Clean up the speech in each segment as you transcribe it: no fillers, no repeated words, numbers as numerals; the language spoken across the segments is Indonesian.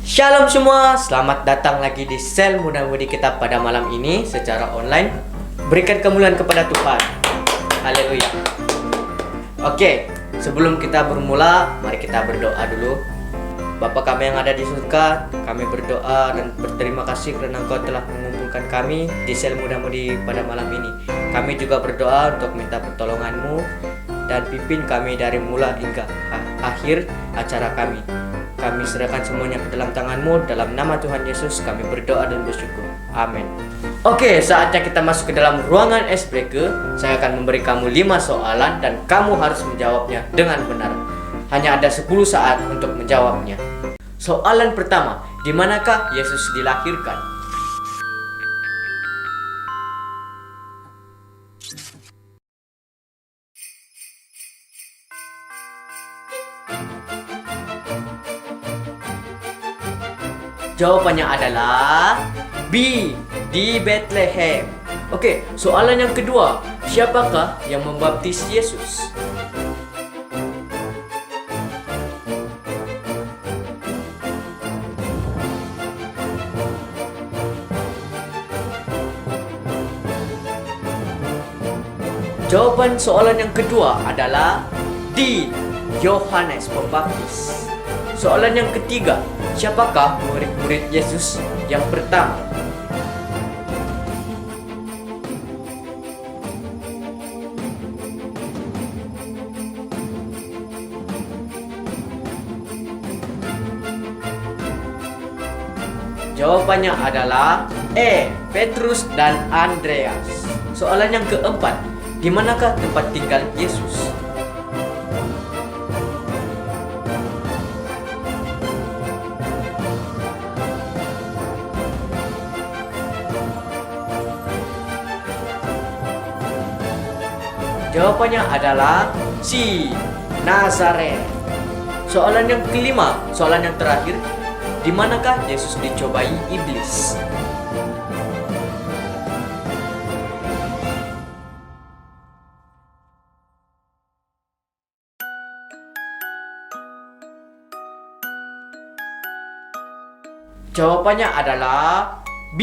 Shalom semua, selamat datang lagi di sel muda-mudi kita pada malam ini secara online. Berikan kemuliaan kepada Tuhan. Haleluya. Oke, sebelum kita bermula, mari kita berdoa dulu. Bapa kami yang ada di surga, kami berdoa dan berterima kasih karena Engkau telah mengumpulkan kami di sel muda-mudi pada malam ini. Kami juga berdoa untuk minta pertolongan-Mu dan pimpin kami dari mula hingga akhir acara kami. Kami serahkan semuanya ke dalam tangan-Mu. Dalam nama Tuhan Yesus kami berdoa dan bersyukur. Amin. Oke, saatnya kita masuk ke dalam ruangan icebreaker. Saya akan memberi kamu 5 soalan dan kamu harus menjawabnya dengan benar. Hanya ada 10 saat untuk menjawabnya. Soalan pertama, di manakah Yesus dilahirkan? Jawabannya adalah B, di Bethlehem. Oke, soalan yang kedua, siapakah yang membaptis Yesus? Jawaban soalan yang kedua adalah D, Yohanes Pembaptis. Soalan yang ketiga, siapakah murid-murid Yesus yang pertama? Jawabannya adalah E, Petrus dan Andreas. Soalan yang keempat, di manakah tempat tinggal Yesus? Jawabannya adalah C, Nazaret. Soalan yang kelima, soalan yang terakhir, di manakah Yesus dicobai iblis? Jawabannya adalah B,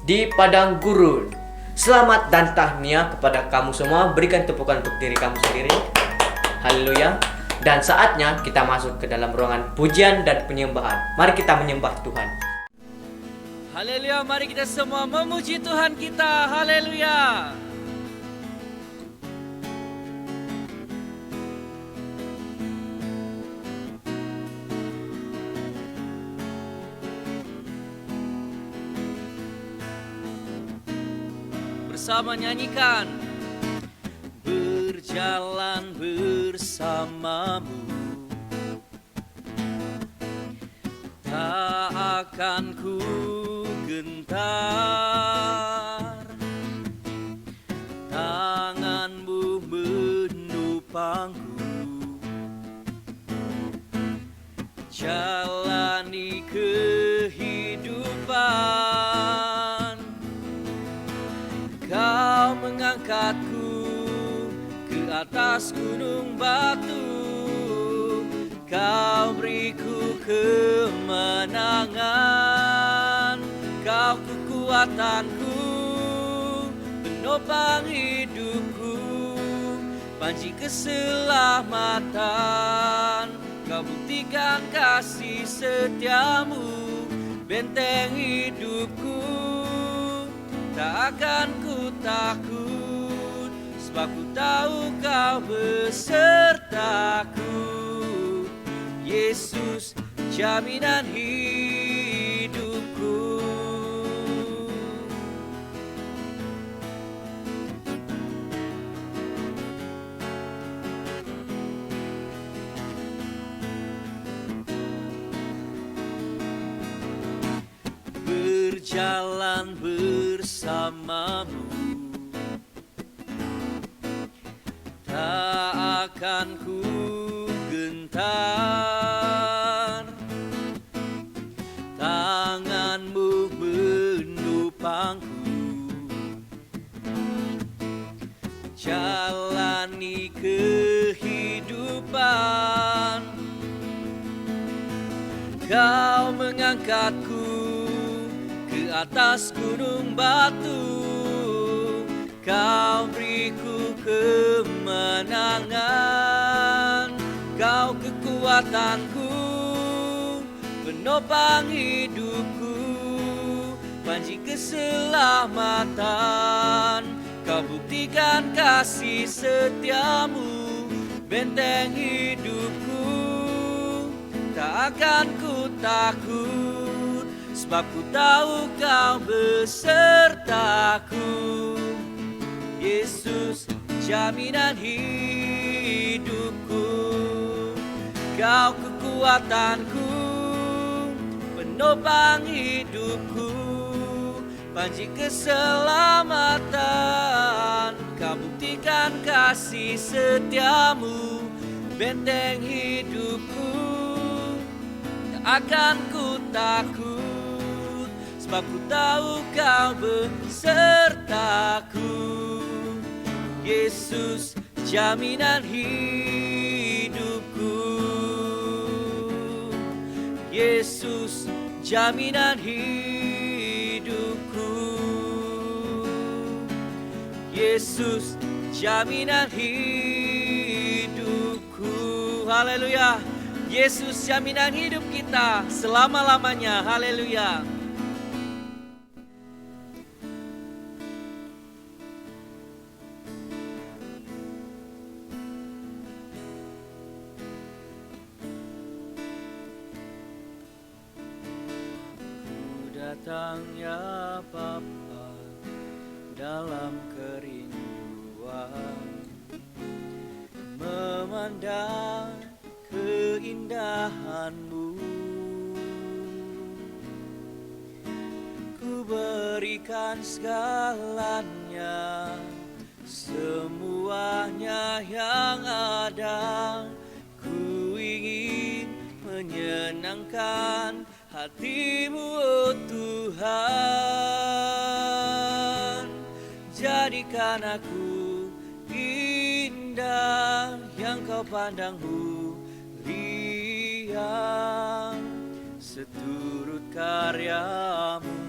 di padang gurun. Selamat dan tahniah kepada kamu semua. Berikan tepukan untuk diri kamu sendiri. Haleluya. Dan saatnya kita masuk ke dalam ruangan pujian dan penyembahan. Mari kita menyembah Tuhan. Haleluya, mari kita semua memuji Tuhan kita. Haleluya. Bersama nyanyikan. Berjalan bersamamu, tak akan ku gentar. Tanganmu menopangku, jalani kehidupan. Kau mengangkatku ke atas gunung batu, Kau beriku kemenangan. Kau kekuatanku, penopang hidupku, panji keselamatan. Kau buktikan kasih setiamu, benteng hidupku. Tak akan ku takut, sebab ku tahu Kau besertaku. Yesus, jaminan hidupku. Berjalan bersamamu, tak akan ku gentar. Tanganmu menopangku, jalani kehidupan. Kau mengangkatku ke atas gunung batu. Kau beriku kemenangan. Kau kekuatanku, penopang hidupku, panji keselamatan. Kau buktikan kasih setiamu, benteng hidupku. Tak akan ku takut, sebab ku tahu kau besertaku. Yesus, jaminan hidupku. Kau kekuatanku, penopang hidupku, panji keselamatan. Kau buktikan kasih setiamu, benteng hidupku. Tak akan ku takut, sebab ku tahu kau besertaku. Yesus, jaminan hidupku. Yesus, jaminan hidupku. Yesus, jaminan hidupku. Haleluya. Yesus, jaminan hidup kita selama-lamanya. Haleluya. Datang ya Bapa dalam kerinduan, memandang keindahan-Mu. Ku berikan segalanya, semuanya yang ada. Ku ingin menyenangkan hati-Mu, oh Tuhan. Jadikan aku indah yang Kau pandang mulia, seturut karya-Mu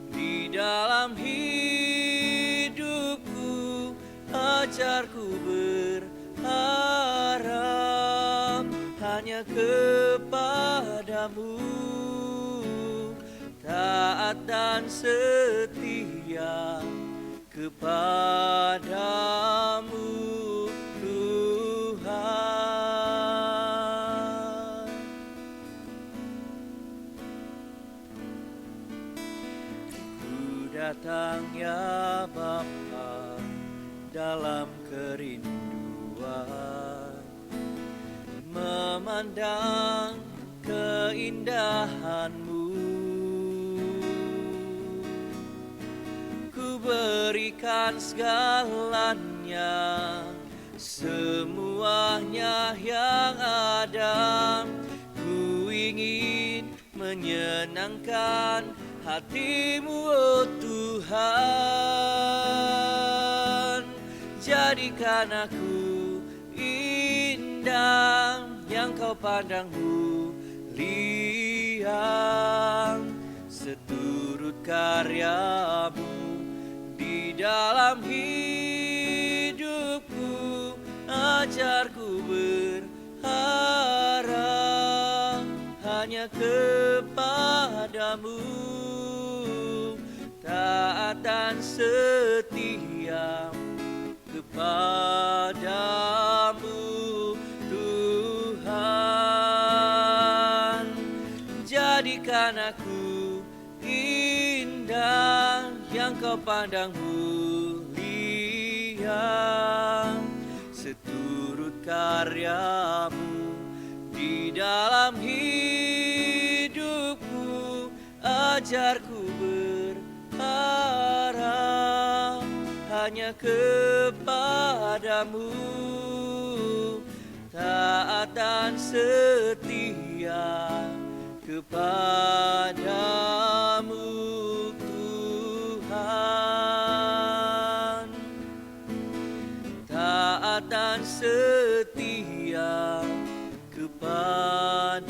di dalam hidupku. Ajarku berharap hanya kepadamu, taat dan setia kepadamu, Tuhan. Ku datang ya Bapa dalam kerinduan, memandang keindahan-Mu. Ku berikan segalanya, semuanya yang ada. Ku ingin menyenangkan hati-Mu, oh Tuhan. Jadikan aku indah yang Kau pandang mulia, seturut karya-Mu di dalam hidupku. Ajarku berharap hanya kepadamu, taat dan setia kepadamu, Tuhan. Jadikan aku indah yang Kau pandang mulia, seturut karya-Mu di dalam hidupku. Ajarku berharap hanya kepadamu, taat dan setia kepadamu, Tuhan. Taat dan setia kepadamu,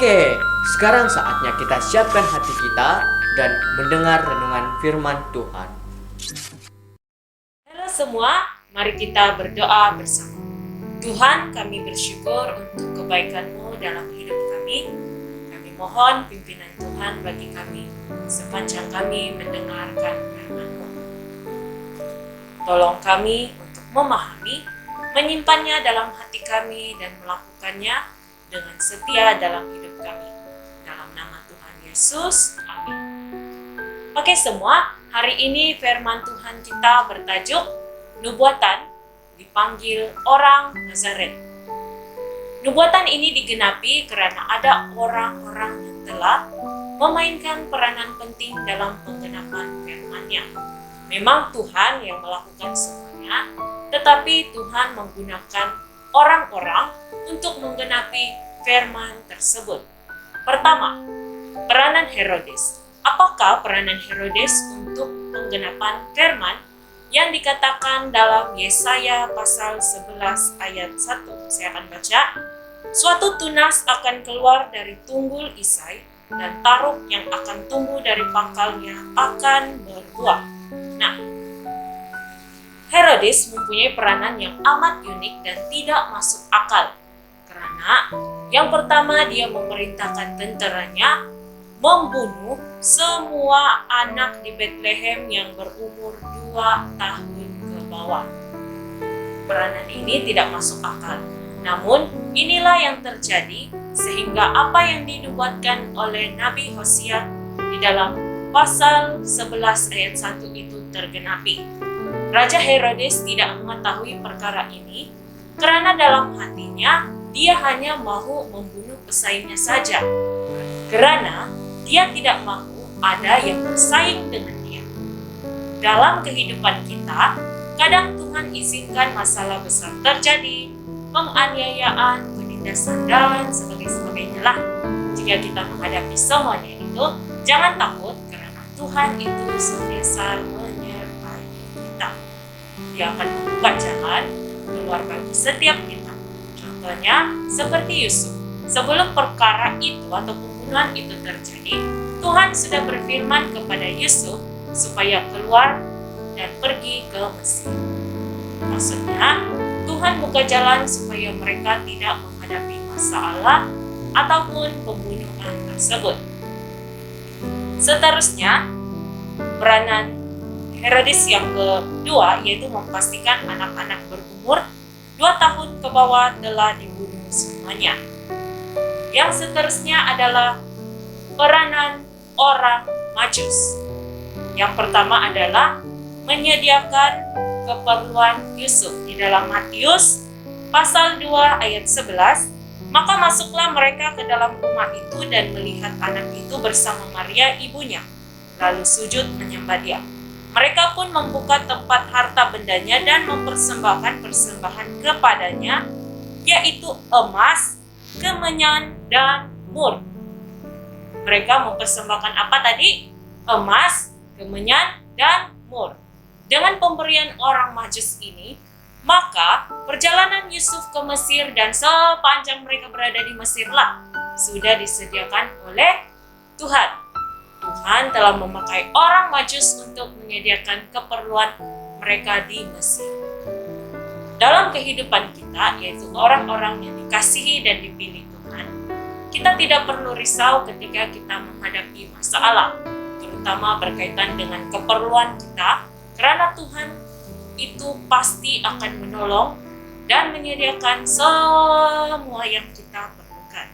Oke, sekarang saatnya kita siapkan hati kita dan mendengar renungan firman Tuhan. Halo semua, mari kita berdoa bersama. Tuhan, kami bersyukur untuk kebaikan-Mu dalam hidup kami. Kami mohon pimpinan Tuhan bagi kami sepanjang kami mendengarkan firman-Mu. Tolong kami untuk memahami, menyimpannya dalam hati kami dan melakukannya dengan setia dalam hidup kami. Dalam nama Tuhan Yesus, amin. Oke semua, hari ini firman Tuhan kita bertajuk Nubuatan dipanggil orang Nazaret. Nubuatan ini digenapi karena ada orang-orang yang telah memainkan peranan penting dalam penggenapan firman-Nya. Memang Tuhan yang melakukan semuanya, tetapi Tuhan menggunakan orang-orang untuk menggenapi firman tersebut. Pertama, peranan Herodes. Apakah peranan Herodes untuk penggenapan firman yang dikatakan dalam Yesaya pasal 11 ayat 1? Saya akan baca. Suatu tunas akan keluar dari tunggul Isai, dan taruk yang akan tumbuh dari pangkalnya akan berbuah. Nah, Herodes mempunyai peranan yang amat unik dan tidak masuk akal. Karena yang pertama, dia memerintahkan tentaranya membunuh semua anak di Bethlehem yang berumur 2 tahun ke bawah. Peranan ini tidak masuk akal. Namun, inilah yang terjadi sehingga apa yang dinubuatkan oleh Nabi Hosea di dalam pasal 11 ayat 1 itu tergenapi. Raja Herodes tidak mengetahui perkara ini karena dalam hatinya dia hanya mau membunuh pesaingnya saja. Karena dia tidak mau ada yang bersaing dengan dia. Dalam kehidupan kita, kadang Tuhan izinkan masalah besar terjadi, penganiayaan, penindasan, dan sebagainya lah. Jika kita menghadapi semuanya itu, jangan takut karena Tuhan itu senantiasa menyertai kita. Dia akan membuka jalan keluar bagi setiap kita. Contohnya seperti Yusuf. Sebelum perkara itu atau pembunuhan itu terjadi, Tuhan sudah berfirman kepada Yusuf supaya keluar dan pergi ke Mesir. Maksudnya, Tuhan buka jalan supaya mereka tidak menghadapi masalah ataupun pembunuhan tersebut. Seterusnya, peranan Herodes yang kedua yaitu memastikan anak-anak berumur 2 tahun ke bawah telah dibunuh semuanya. Yang seterusnya adalah peranan orang Majus. Yang pertama adalah menyediakan keperluan Yusuf. Di dalam Matius pasal 2 ayat 11, maka masuklah mereka ke dalam rumah itu dan melihat anak itu bersama Maria ibunya, lalu sujud menyembah dia. Mereka pun membuka tempat harta bendanya dan mempersembahkan persembahan kepadanya, yaitu emas, kemenyan, dan mur. Mereka mempersembahkan apa tadi? Emas, kemenyan, dan mur. Dengan pemberian orang Majus ini, maka perjalanan Yusuf ke Mesir dan sepanjang mereka berada di Mesirlah sudah disediakan oleh Tuhan. Tuhan telah memakai orang Majus untuk menyediakan keperluan mereka di Mesir. Dalam kehidupan kita, yaitu orang-orang yang dikasihi dan dipilih Tuhan, kita tidak perlu risau ketika kita menghadapi masalah, terutama berkaitan dengan keperluan kita, karena Tuhan itu pasti akan menolong dan menyediakan semua yang kita perlukan.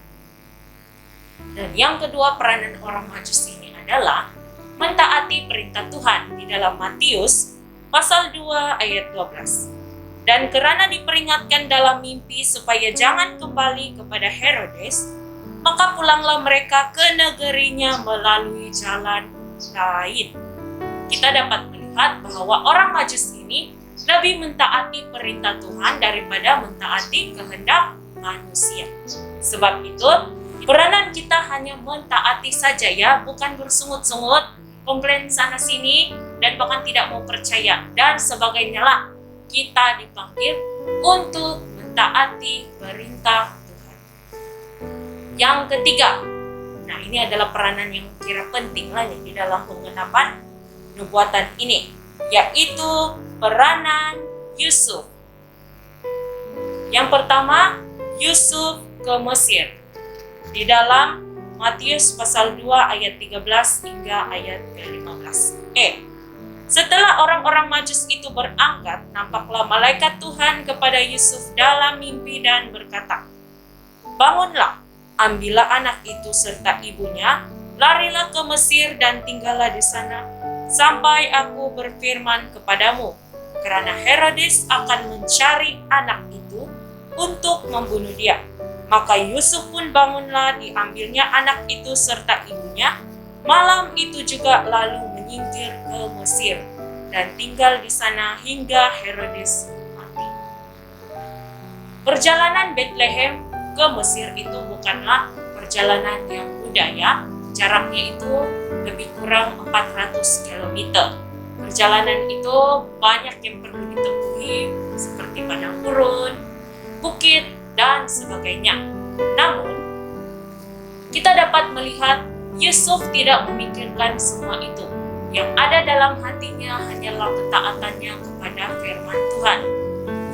Dan yang kedua, peranan orang Majus ini adalah mentaati perintah Tuhan di dalam Matius pasal 2 ayat 12. Dan karena diperingatkan dalam mimpi supaya jangan kembali kepada Herodes, maka pulanglah mereka ke negerinya melalui jalan lain. Kita dapat melihat bahwa orang Majus ini lebih mentaati perintah Tuhan daripada mentaati kehendak manusia. Sebab itu, peranan kita hanya mentaati saja ya, bukan bersungut-sungut, komplain sana sini, dan bahkan tidak mau percaya, dan sebagainya lah. Kita dipanggil untuk mentaati perintah Tuhan. Yang ketiga, nah ini adalah peranan yang kira penting lah di dalam penggenapan nubuatan ini, yaitu peranan Yusuf. Yang pertama, Yusuf ke Mesir. Di dalam Matius pasal 2 ayat 13 hingga ayat ke-15. Setelah orang-orang Majus itu berangkat, nampaklah malaikat Tuhan kepada Yusuf dalam mimpi dan berkata, "Bangunlah, ambillah anak itu serta ibunya, larilah ke Mesir dan tinggallah di sana, sampai aku berfirman kepadamu, karena Herodes akan mencari anak itu untuk membunuh dia." Maka Yusuf pun bangunlah, diambilnya anak itu serta ibunya, malam itu juga lalu menyingkir ke Mesir dan tinggal di sana hingga Herodes mati. Perjalanan Bethlehem ke Mesir itu bukanlah perjalanan yang mudah ya. Jaraknya itu lebih kurang 400 km. Perjalanan itu banyak yang perlu ditempuhi seperti padang gurun, bukit, dan sebagainya. Namun, kita dapat melihat Yusuf tidak memikirkan semua itu. Yang ada dalam hatinya hanyalah ketaatannya kepada firman Tuhan.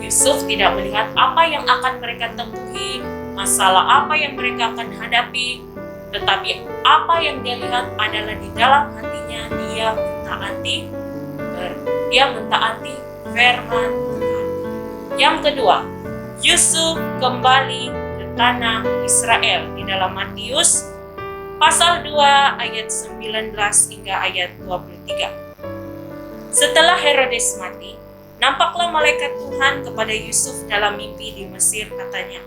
Yusuf tidak melihat apa yang akan mereka tempuhi, masalah apa yang mereka akan hadapi, tetapi apa yang dia lihat adalah di dalam hatinya dia mentaati firman Tuhan. Yang kedua, Yusuf kembali ke tanah Israel di dalam Matius pasal 2 ayat 19 hingga ayat 23. Setelah Herodes mati, nampaklah malaikat Tuhan kepada Yusuf dalam mimpi di Mesir, katanya,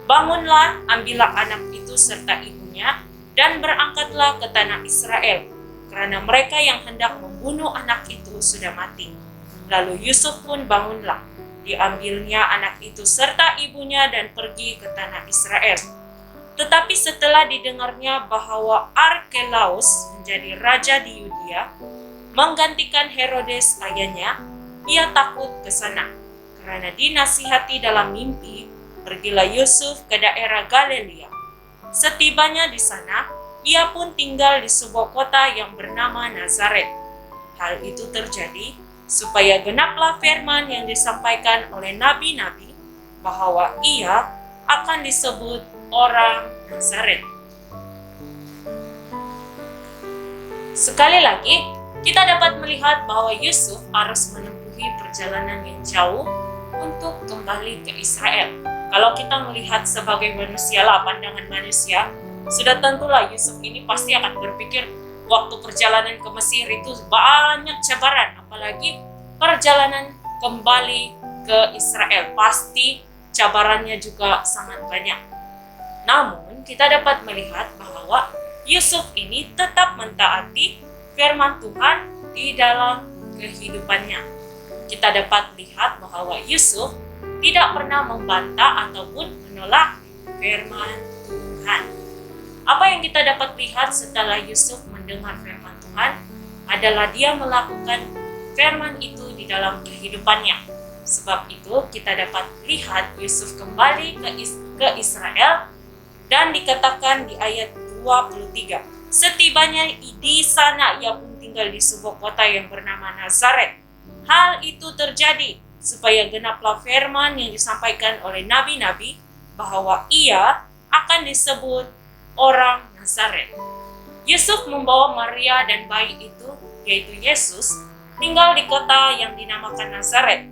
"Bangunlah, ambillah anak itu serta ibunya, dan berangkatlah ke tanah Israel, karena mereka yang hendak membunuh anak itu sudah mati." Lalu Yusuf pun bangunlah, diambilnya anak itu serta ibunya dan pergi ke tanah Israel. Tetapi setelah didengarnya bahwa Arkelaus menjadi raja di Yudea, menggantikan Herodes ayahnya, ia takut ke sana. Karena dinasihati dalam mimpi, pergilah Yusuf ke daerah Galilea. Setibanya di sana, ia pun tinggal di sebuah kota yang bernama Nazaret. Hal itu terjadi supaya genaplah firman yang disampaikan oleh nabi-nabi bahwa ia akan disebut orang Nazaret. Sekali lagi, kita dapat melihat bahwa Yusuf harus menempuhi perjalanan yang jauh untuk kembali ke Israel. Kalau kita melihat sebagai manusia lah, pandangan manusia, sudah tentulah Yusuf ini pasti akan berpikir waktu perjalanan ke Mesir itu banyak cabaran, apalagi perjalanan kembali ke Israel. Pasti cabarannya juga sangat banyak. Namun, kita dapat melihat bahwa Yusuf ini tetap mentaati firman Tuhan di dalam kehidupannya. Kita dapat lihat bahwa Yusuf tidak pernah membantah ataupun menolak firman Tuhan. Apa yang kita dapat lihat setelah Yusuf mendengar firman Tuhan adalah dia melakukan firman itu di dalam kehidupannya. Sebab itu kita dapat lihat Yusuf kembali ke Israel dan dikatakan di ayat 23. Setibanya di sana ia pun tinggal di sebuah kota yang bernama Nazaret. Hal itu terjadi supaya genaplah firman yang disampaikan oleh nabi-nabi bahwa ia akan disebut orang Nazaret. Yusuf membawa Maria dan bayi itu, yaitu Yesus, tinggal di kota yang dinamakan Nazaret,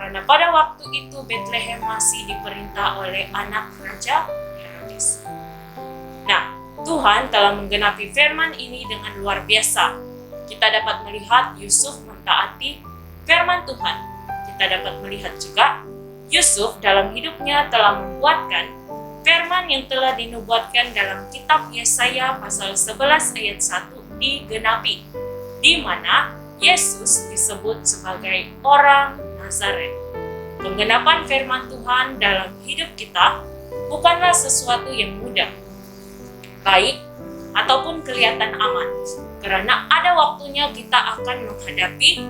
karena pada waktu itu Bethlehem masih diperintah oleh anak Raja Herodes. Nah, Tuhan telah menggenapi firman ini dengan luar biasa. Kita dapat melihat Yusuf mentaati firman Tuhan. Kita dapat melihat juga Yusuf dalam hidupnya telah membuatkan firman yang telah dinubuatkan dalam kitab Yesaya pasal 11 ayat 1 digenapi, di mana Yesus disebut sebagai orang Nazaret. Penggenapan firman Tuhan dalam hidup kita bukanlah sesuatu yang mudah, baik, ataupun kelihatan aman, karena ada waktunya kita akan menghadapi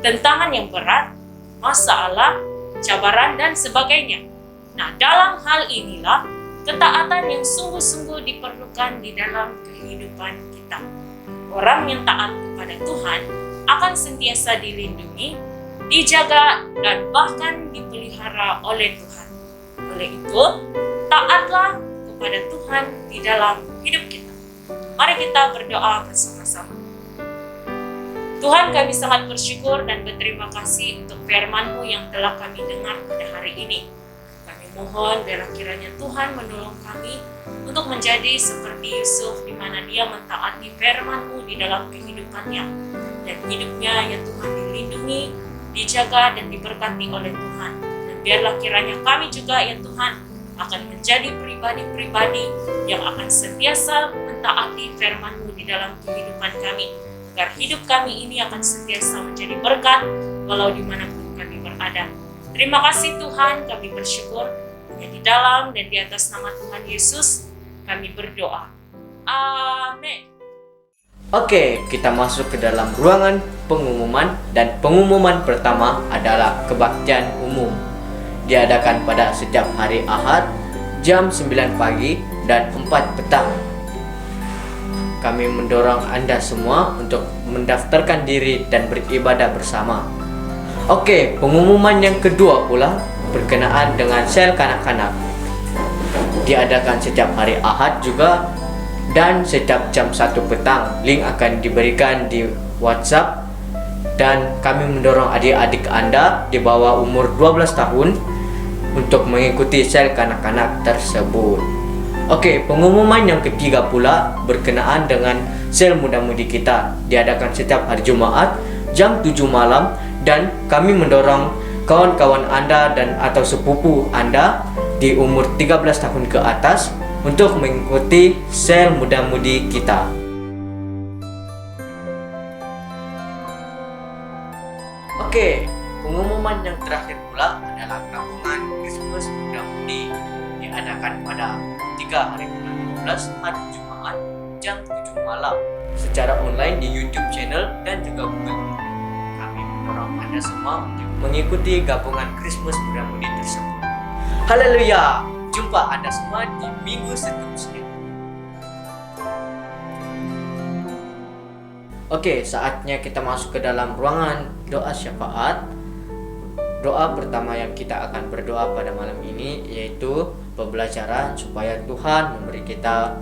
tentangan yang berat, masalah, cabaran, dan sebagainya. Nah, dalam hal inilah ketaatan yang sungguh-sungguh diperlukan di dalam kehidupan kita. Orang yang taat kepada Tuhan akan sentiasa dilindungi, dijaga, dan bahkan dipelihara oleh Tuhan. Oleh itu, taatlah kepada Tuhan di dalam hidup kita. Mari kita berdoa bersama-sama. Tuhan, kami sangat bersyukur dan berterima kasih untuk firman-Mu yang telah kami dengar pada hari ini. Kami mohon biarlah kiranya Tuhan menolong kami untuk menjadi seperti Yusuf, di mana dia mentaati firman-Mu di dalam kehidupannya. Dan hidupnya ya Tuhan dilindungi, dijaga, dan diberkati oleh Tuhan. Dan biarlah kiranya kami juga ya Tuhan akan menjadi pribadi-pribadi yang akan sentiasa mentaati firman-Mu di dalam kehidupan kami, agar hidup kami ini akan sentiasa menjadi berkat walau dimanapun kami berada. Terima kasih Tuhan, kami bersyukur hanya di dalam dan di atas nama Tuhan Yesus kami berdoa. Amin. Oke, kita masuk ke dalam ruangan pengumuman, dan pengumuman pertama adalah kebaktian umum. Diadakan pada setiap hari Ahad jam 9 pagi dan 4 petang. Kami mendorong Anda semua untuk mendaftarkan diri dan beribadah bersama. Oke, pengumuman yang kedua pula berkenaan dengan sel kanak-kanak. Diadakan setiap hari Ahad juga dan setiap jam 1 petang. Link akan diberikan di WhatsApp, dan kami mendorong adik-adik Anda di bawah umur 12 tahun untuk mengikuti sel kanak-kanak tersebut. Oke, pengumuman yang ketiga pula berkenaan dengan sel muda-mudi kita. Diadakan setiap hari Jumaat jam 7 malam, dan kami mendorong kawan-kawan Anda dan atau sepupu Anda di umur 13 tahun ke atas untuk mengikuti sel muda-mudi kita. Oke, pengumuman yang terakhir pula adalah gabungan Christmas muda-mudi. Diadakan pada 3 hari bulan 12 hari Jumaat jam 7 malam secara online di YouTube channel dan juga Google Meet. Kami mendorong Anda semua untuk mengikuti gabungan Christmas muda-mudi tersebut. Haleluya! Jumpa Anda semua di minggu seterusnya. Oke, saatnya kita masuk ke dalam ruangan doa syafaat. Doa pertama yang kita akan berdoa pada malam ini yaitu pembelajaran supaya Tuhan memberi kita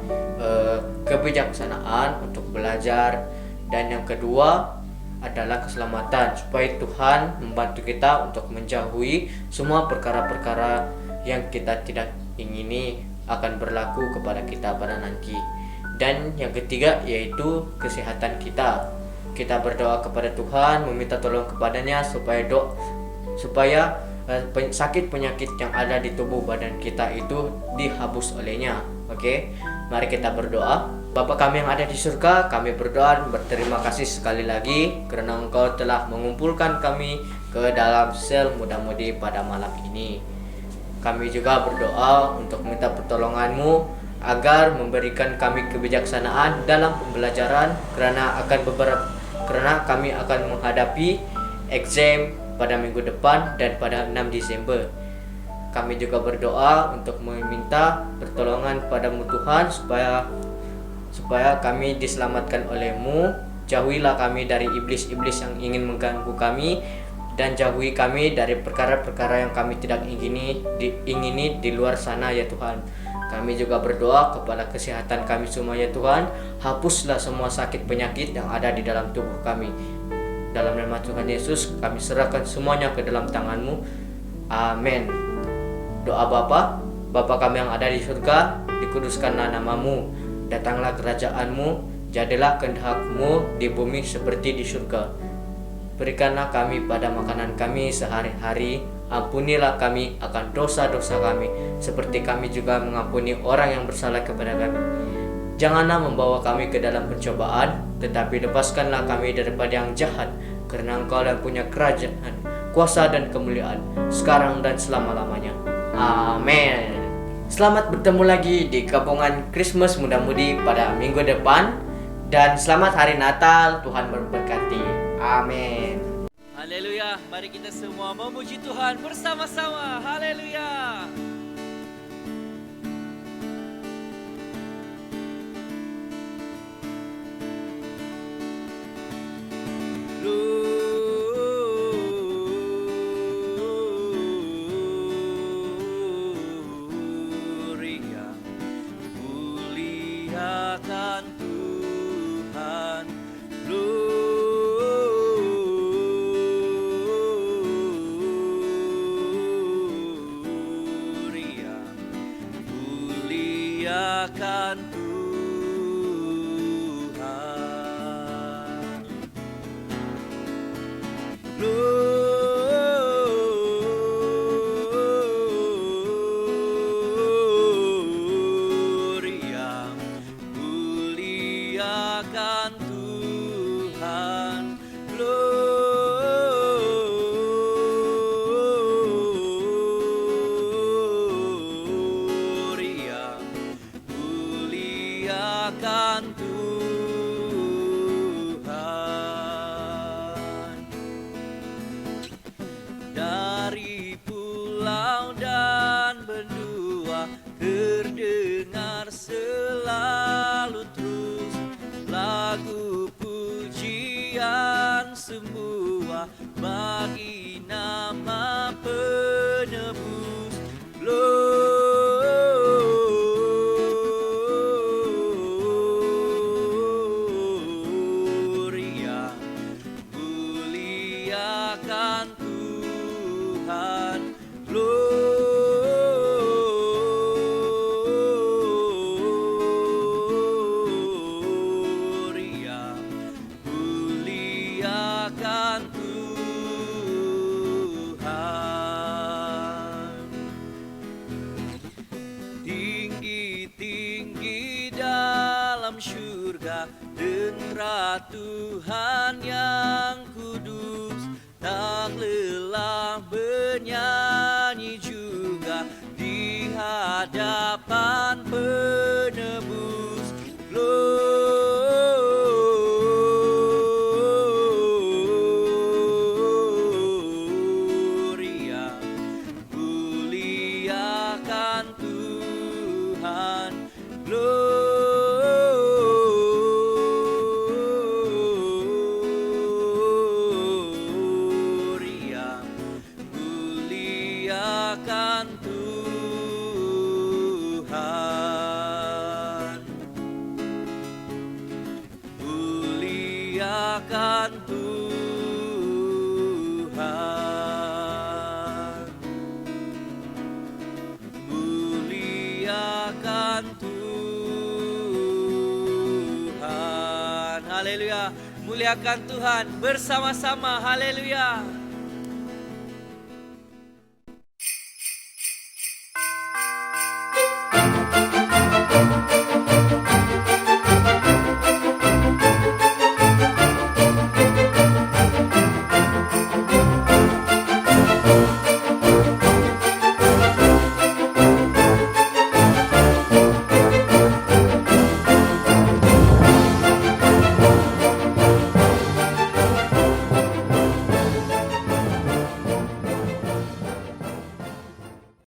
kebijaksanaan untuk belajar, dan yang kedua adalah keselamatan supaya Tuhan membantu kita untuk menjauhi semua perkara-perkara yang kita tidak ingini akan berlaku kepada kita pada nanti. Dan yang ketiga yaitu kesehatan kita. Kita berdoa kepada Tuhan, meminta tolong kepadanya supaya sakit penyakit yang ada di tubuh badan kita itu dihapus olehnya. Oke, mari kita berdoa. Bapa kami yang ada di surga, kami berdoa dan berterima kasih sekali lagi karena Engkau telah mengumpulkan kami ke dalam sel muda-mudi pada malam ini. Kami juga berdoa untuk minta pertolongan-Mu agar memberikan kami kebijaksanaan dalam pembelajaran karena kami akan menghadapi exam pada minggu depan dan pada 6 Desember. Kami juga berdoa untuk meminta pertolongan padamu Tuhan supaya kami diselamatkan oleh-Mu. Jauhilah kami dari iblis-iblis yang ingin mengganggu kami, dan jauhi kami dari perkara-perkara yang kami tidak ingini di luar sana ya Tuhan. Kami juga berdoa kepada kesehatan kami semua ya Tuhan. Hapuslah semua sakit penyakit yang ada di dalam tubuh kami. Dalam nama Tuhan Yesus kami serahkan semuanya ke dalam tangan-Mu. Amin. Doa Bapa kami yang ada di surga, dikuduskanlah nama-Mu, datanglah kerajaan-Mu, jadilah kehendak-Mu di bumi seperti di surga. Berikanlah kami pada makanan kami sehari-hari. Ampunilah kami akan dosa-dosa kami, seperti kami juga mengampuni orang yang bersalah kepada kami. Janganlah membawa kami ke dalam pencobaan, tetapi lepaskanlah kami daripada yang jahat, karena Engkau yang punya kerajaan, kuasa dan kemuliaan, sekarang dan selama-lamanya. Amin. Selamat bertemu lagi di gabungan Christmas muda-mudi pada minggu depan, dan selamat hari Natal. Tuhan memberkati. Amin. Haleluya, mari kita semua memuji Tuhan bersama-sama. Haleluya. muliakan Tuhan. Gloria, muliakan Tuhan. Gloria, muliakan Tuhan. Dari pulau dan benua terdengar selalu terus lagu pujian semua bagi nama penebus. Gloria, muliakan Tuhan. Gloria, muliakan Tuhan. Tinggi-tinggi dalam syurga dendera Tuhan yang kudus, tak lelah bernyanyi juga di hadapan penebus. Gloria, muliakan Tuhan. Gloria, muliakan Tuhan. Muliakan Tuhan. Muliakan Tuhan. Haleluya. Muliakan Tuhan bersama-sama. Haleluya.